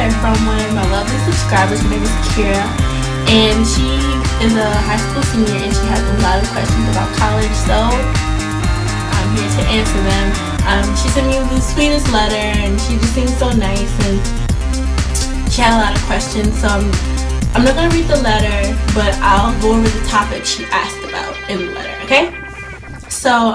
letter from one of my lovely subscribers. Her name is Kira, and she is a high school senior and she has a lot of questions about college, so I'm here to answer them. She sent me the sweetest letter and she just seems so nice, and she had a lot of questions, so I'm not going to read the letter, but I'll go over the topic she asked about in the letter, okay? So,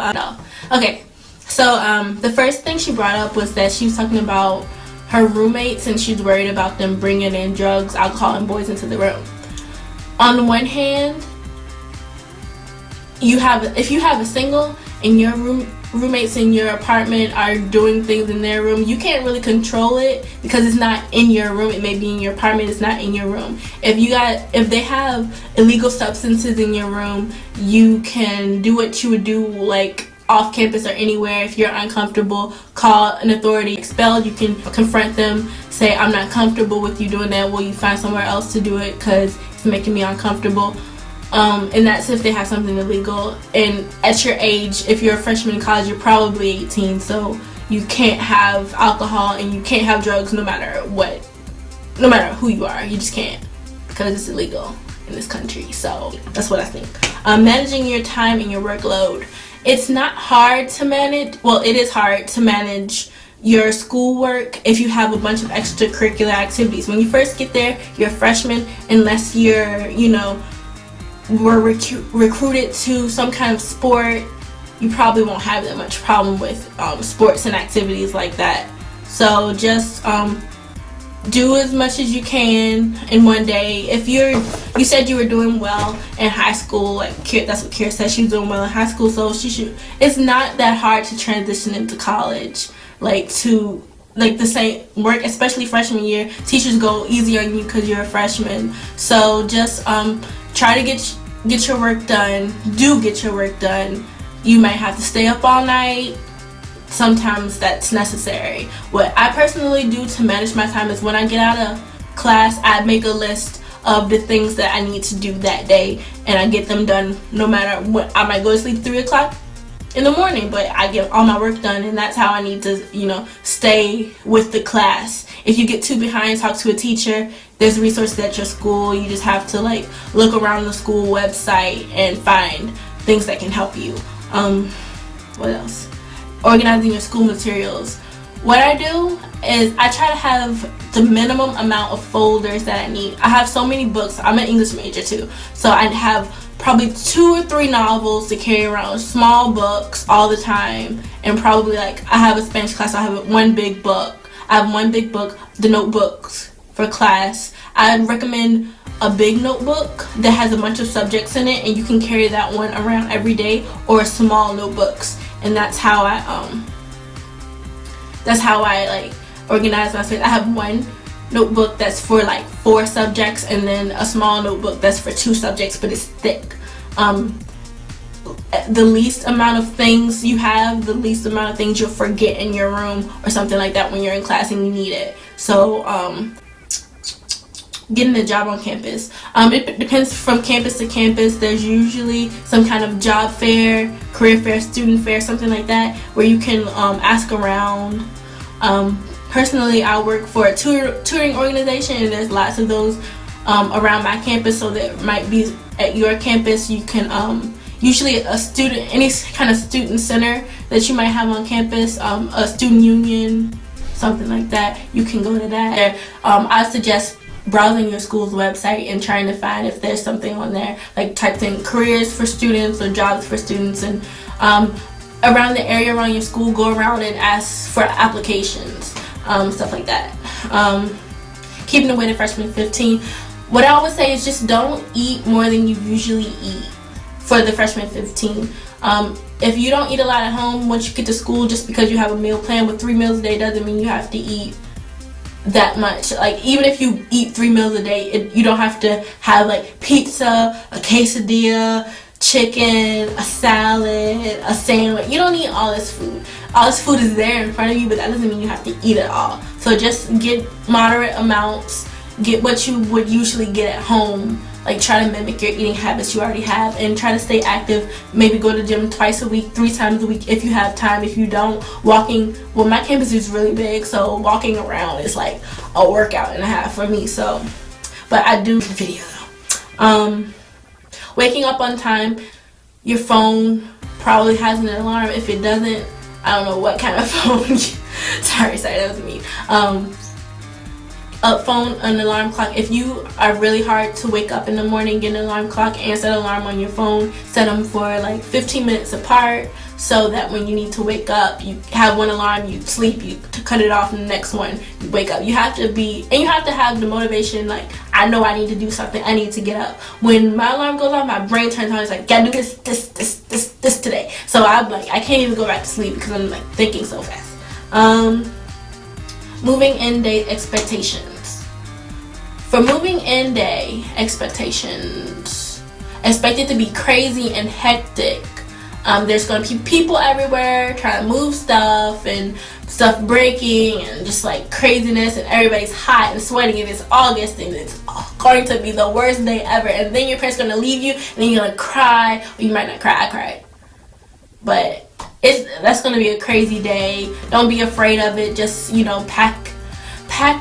the first thing she brought up was that she was talking about her roommates and she's worried about them bringing in drugs, alcohol, and boys into the room. On the one hand, if you have a single and your roommates in your apartment are doing things in their room, you can't really control it because it's not in your room. It may be in your apartment, it's not in your room. If they have illegal substances in your room, you can do what you would do like off campus or anywhere. If you're uncomfortable, call an authority, expelled. You can confront them, say, I'm not comfortable with you doing that, will you find somewhere else to do it because it's making me uncomfortable. And that's if they have something illegal. And at your age, if you're a freshman in college, you're probably 18, so you can't have alcohol and you can't have drugs no matter what, no matter who you are. You just can't, because it's illegal in this country. So that's what I think. Managing your time and your workload. It's not hard to manage. Well, it is hard to manage your schoolwork if you have a bunch of extracurricular activities. When you first get there, you're a freshman, unless you're, were recruited to some kind of sport, you probably won't have that much problem with sports and activities like that. So just do as much as you can in one day. If you said you were doing well in high school, like that's what Kira said, she was doing well in high school, so it's not that hard to transition into college, to the same work, especially freshman year. Teachers go easy on you because you're a freshman. So just try to get your work done. Do get your work done. You might have to stay up all night. Sometimes that's necessary. What I personally do to manage my time is when I get out of class, I make a list of the things that I need to do that day, and I get them done no matter what. I might go to sleep 3 o'clock in the morning, but I get all my work done, and that's how I need to, stay with the class. If you get too behind, talk to a teacher. There's resources at your school. You just have to look around the school website and find things that can help you. What else? Organizing your school materials. What I do is I try to have the minimum amount of folders that I need. I have so many books. I'm an English major too, so I have probably 2 or 3 novels to carry around, small books all the time, and probably I have a Spanish class, so I have one big book. I have one big book, the notebooks for class. I recommend a big notebook that has a bunch of subjects in it, and you can carry that one around every day, or small notebooks. And that's how I organize my space. I have one notebook that's for 4 subjects, and then a small notebook that's for 2 subjects, but it's thick. The least amount of things you have, the least amount of things you'll forget in your room or something like that when you're in class and you need it. So getting a job on campus. It depends from campus to campus. There's usually some kind of job fair, career fair, student fair, something like that, where you can ask around. Personally, I work for a tutoring organization, and there's lots of those around my campus, so that might be at your campus. You can usually any kind of student center that you might have on campus, a student union, something like that. You can go to that. I suggest browsing your school's website and trying to find if there's something on there, type in careers for students or jobs for students, and around the area around your school, go around and ask for applications, stuff like that. Keeping the weight of freshman 15. What I always say is just don't eat more than you usually eat for the freshman 15. If you don't eat a lot at home, once you get to school, just because you have a meal plan with 3 meals a day doesn't mean you have to eat that much. Even if you eat 3 meals a day, you don't have to have pizza, a quesadilla, chicken, a salad, a sandwich. You don't need all this food. All this food is there in front of you, but that doesn't mean you have to eat it all. So just get moderate amounts. Get what you would usually get at home. like try to mimic your eating habits you already have, and try to stay active. Maybe go to the gym twice a week, 3 times a week if you have time. If you don't, walking, well, my campus is really big, so walking around is like a workout and a half for me. So, but I do the video though. Waking up on time. Your phone probably has an alarm. If it doesn't, I don't know what kind of phone. sorry, that was me. A phone, an alarm clock. If you are really hard to wake up in the morning, get an alarm clock and set an alarm on your phone. Set them for like 15 minutes apart, so that when you need to wake up, you have one alarm, you sleep, you cut it off, and the next one you wake up. You have to be, and you have to have the motivation, like, I know I need to do something, I need to get up. When my alarm goes off, my brain turns on, it's like, gotta do this today. So I'm like, I can't even go back to sleep because I'm like thinking so fast. Moving in day expectations. For moving in day expectations, expect it to be crazy and hectic. There's going to be people everywhere trying to move stuff, and stuff breaking, and just like craziness, and everybody's hot and sweating, and it's August, and it's going to be the worst day ever. And then your parents are going to leave you, and then you're going to cry. Well, you might not cry, I cried. But that's going to be a crazy day. Don't be afraid of it. Just, you know, pack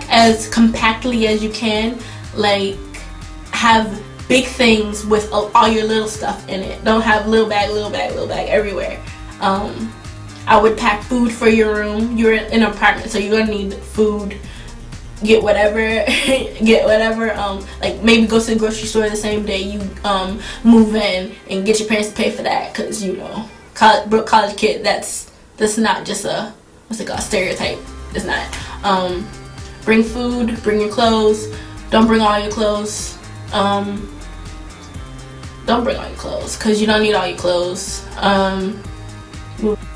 as compactly as you can. Like, have big things with all your little stuff in it. Don't have little bag everywhere. I would pack food for your room. You're in an apartment, so you're gonna need food. Get whatever like maybe go to the grocery store the same day you move in, and get your parents to pay for that, because you know, college kid, that's not just a, what's it called, stereotype. It's not. Bring food, bring your clothes. Don't bring all your clothes. Don't bring all your clothes, because you don't need all your clothes.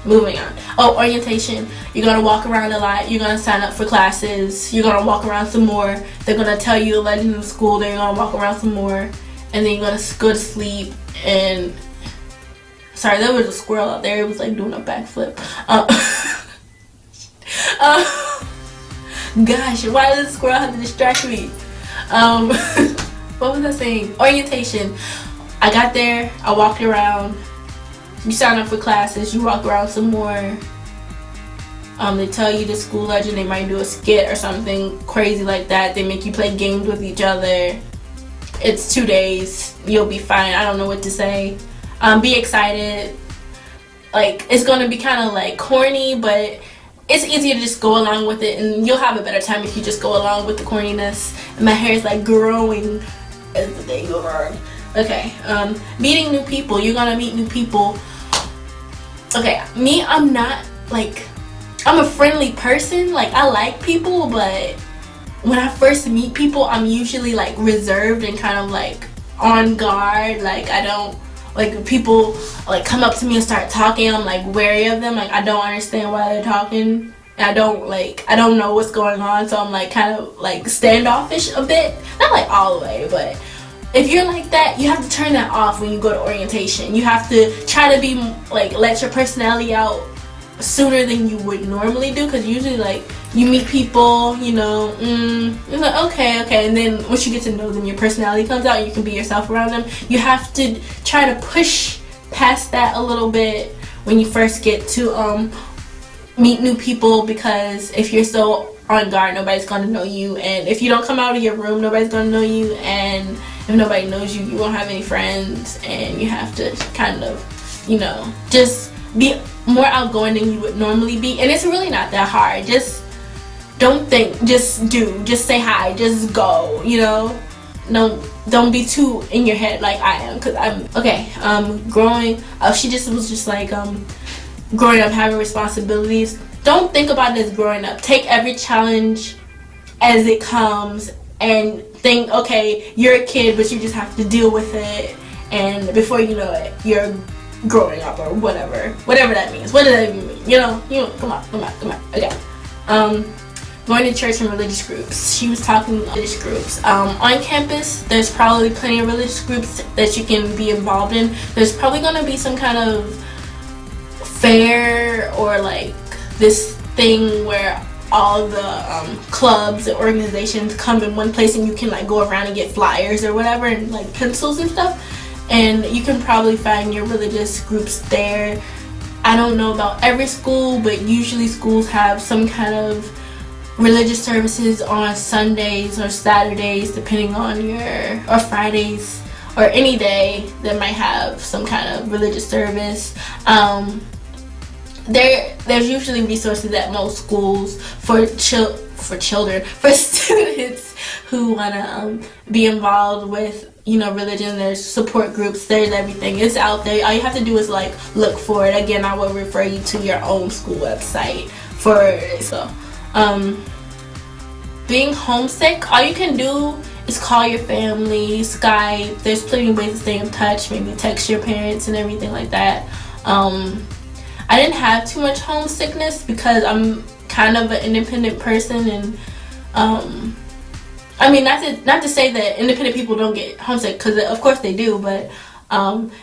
Moving on. Oh, orientation. You're going to walk around a lot. You're going to sign up for classes. You're going to walk around some more. They're going to tell you the legend of the school. Then you're going to walk around some more. And then you're going to go to sleep. And sorry, there was a squirrel out there. It was like doing a backflip. Gosh, why does the squirrel have to distract me? What was I saying? Orientation. I got there, I walked around. You sign up for classes, you walk around some more. They tell you the school legend, they might do a skit or something crazy like that. They make you play games with each other. It's 2 days, you'll be fine. I don't know what to say. Be excited. Like, it's gonna be kind of like corny, but it's easier to just go along with it, and you'll have a better time if you just go along with the corniness. And my hair is like growing as the day goes on. Okay, meeting new people. You're gonna meet new people. Okay, me, I'm not like, I'm a friendly person. Like, I like people, but when I first meet people, I'm usually like reserved and kind of like on guard. Like, I don't like people like come up to me and start talking. I'm like wary of them. Like, I don't understand why they're talking. And I don't know what's going on. So I'm like kind of like standoffish a bit. Not like all the way, but if you're like that, you have to turn that off when you go to orientation. You have to try to be like, let your personality out sooner than you would normally do, because usually like you meet people, you know, you're like okay, and then once you get to know them, your personality comes out and you can be yourself around them. You have to try to push past that a little bit when you first get to meet new people, because if you're so on guard, nobody's gonna know you, and if you don't come out of your room, nobody's gonna know you, and if nobody knows you, you won't have any friends, and you have to kind of, you know, just be more outgoing than you would normally be. And it's really not that hard. Just don't think, just do, just say hi, just go, you know. Don't be too in your head like I am, because I'm okay. She just was just like growing up, having responsibilities. Don't think about it as growing up. Take every challenge as it comes, and think, okay, you're a kid, but you just have to deal with it, and before you know it, you're growing up, or whatever that means. What does that even mean? You know, come on. Okay. Going to church and religious groups. She was talking about religious groups. On campus, there's probably plenty of religious groups that you can be involved in. There's probably gonna be some kind of fair, or like this thing where all the clubs and organizations come in one place, and you can like go around and get flyers or whatever, and like pencils and stuff, and you can probably find your religious groups there. I don't know about every school, but usually schools have some kind of religious services on Sundays or Saturdays, depending on or Fridays, or any day that might have some kind of religious service. There's usually resources at most schools for students who want to be involved with religion. There's support groups, there's everything. It's out there. All you have to do is like look for it. Again, I will refer you to your own school website being homesick, all you can do is call your family, Skype. There's plenty of ways to stay in touch, maybe text your parents and everything like that. I didn't have too much homesickness because I'm kind of an independent person, and I mean, not to say that independent people don't get homesick, because of course they do, but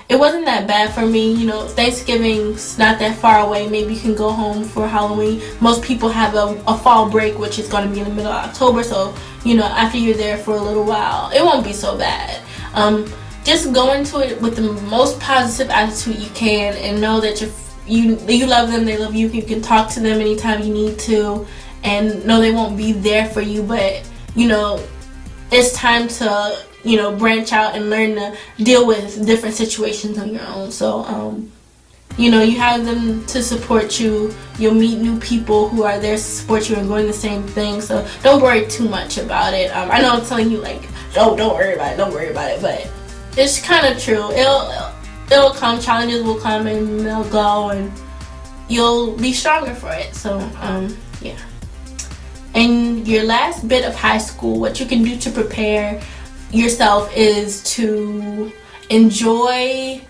it wasn't that bad for me. Thanksgiving's not that far away. Maybe you can go home for Halloween. Most people have a fall break, which is going to be in the middle of October, so after you're there for a little while, it won't be so bad. Just go into it with the most positive attitude you can, and know that you love them, they love you. You can talk to them anytime you need to, and know they won't be there for you, but it's time to branch out and learn to deal with different situations on your own. So you have them to support you. You'll meet new people who are there to support you and going the same thing, so don't worry too much about it. I know I'm telling you like don't worry about it, but it's kind of true. It'll come, challenges will come and they'll go, and you'll be stronger for it. So yeah. And your last bit of high school, what you can do to prepare yourself is to enjoy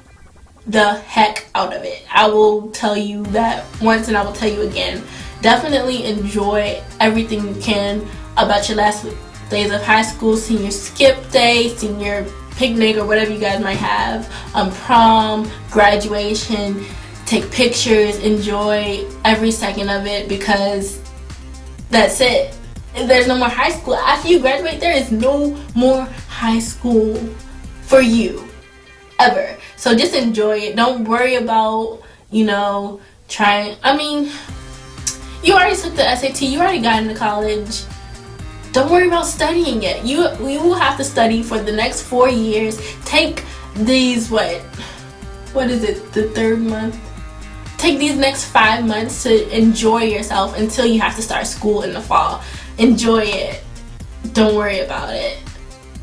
the heck out of it. I will tell you that once, and I will tell you again. Definitely enjoy everything you can about your last days of high school, senior skip day, senior picnic, or whatever you guys might have, prom, graduation. Take pictures, enjoy every second of it, because that's it. There's no more high school. After you graduate, there is no more high school for you ever. So just enjoy it. Don't worry about trying. I mean, you already took the SAT, you already got into college. Don't worry about studying yet. You will have to study for the next 4 years. Take these what is it, the third month? Take these next 5 months to enjoy yourself until you have to start school in the fall. Enjoy it. Don't worry about it.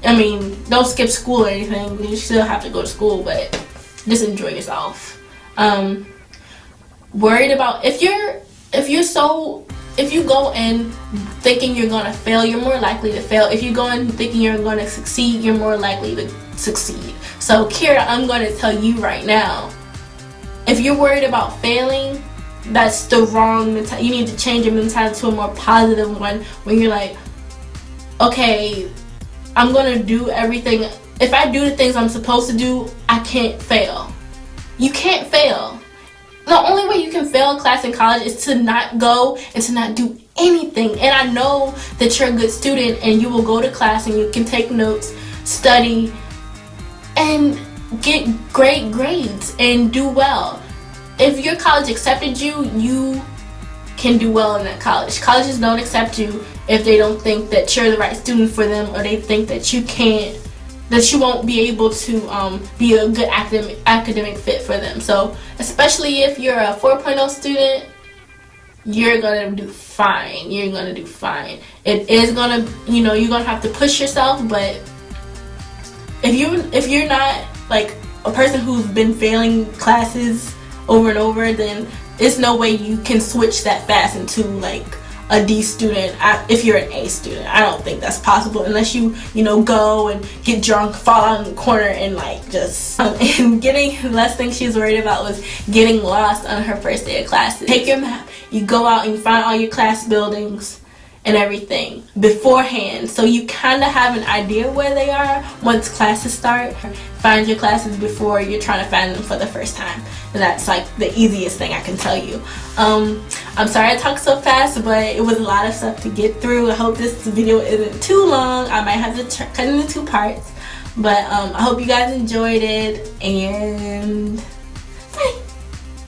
I mean, don't skip school or anything. You still have to go to school, but just enjoy yourself. Worried about if you go in thinking you're gonna fail, you're more likely to fail. If you go in thinking you're gonna succeed, you're more likely to succeed. So Kira, I'm gonna tell you right now, if you're worried about failing, that's the wrong mentality. You need to change your mentality to a more positive one, when you're like, okay, I'm gonna do everything. If I do the things I'm supposed to do, I can't fail. You can't fail. The only way you can fail in class in college is to not go and to not do anything. And I know that you're a good student and you will go to class and you can take notes, study, and get great grades and do well. If your college accepted you, you can do well in that college. Colleges don't accept you if they don't think that you're the right student for them, or they think that you won't be able to be a good academic fit for them. So especially if you're a 4.0 student, you're gonna do fine. You're gonna do fine. It is gonna, you're gonna have to push yourself, but if you're not like a person who's been failing classes over and over, then there's no way you can switch that fast into like a D student if you're an A student. I don't think that's possible unless you go and get drunk, fall out in the corner, and like just and getting last thing she's worried about was getting lost on her first day of classes. Take your map, you go out and you find all your class buildings and everything beforehand, so you kind of have an idea where they are once classes start. Find your classes before you're trying to find them for the first time, and that's like the easiest thing I can tell you. I'm sorry I talked so fast, but it was a lot of stuff to get through. I hope this video isn't too long. I might have to cut it into 2 parts, but I hope you guys enjoyed it, and